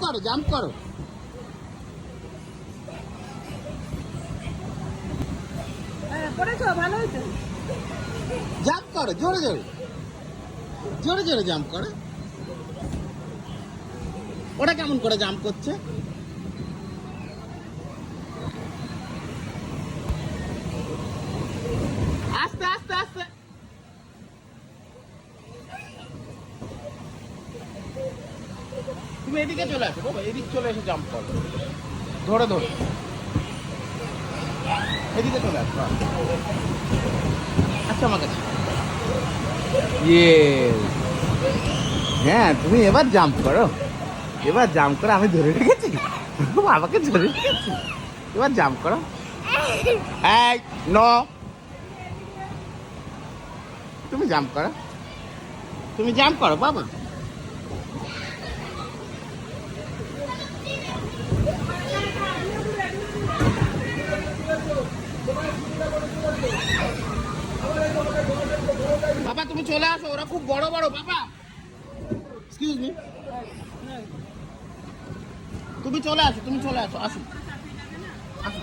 করো, জাম্প করো। ভালো হয়েছে। জাম্প করো, জোরে জোরে, জোরে জোরে জাম্প করো। ওটা কেমন করে জাম্প করছে? আস্তে আস্তে আস্তে। তুমি এদিকে চলে আসো বাবা, এদিক চলে এসে জাম্প করো, ধরে ধরে এদিকে চলে আসো। আচ্ছা আমার কাছে ইয়ে, হ্যাঁ তুমি এবার জাম্প করো, এবার জাম্প করো। আমি ধরে রেখেছি, বাবাকে ধরে রেখেছি। এবার জাম্প করো। এই নো, তুমি জাম্প করো, তুমি জাম্প করো বাবা। বাবা তুমি চলে আসো, ওরা খুব বড় বড় বাবা। এক্সকিউজ মি, তুমি চলে আসো, তুমি চলে আসো, আসো আসো।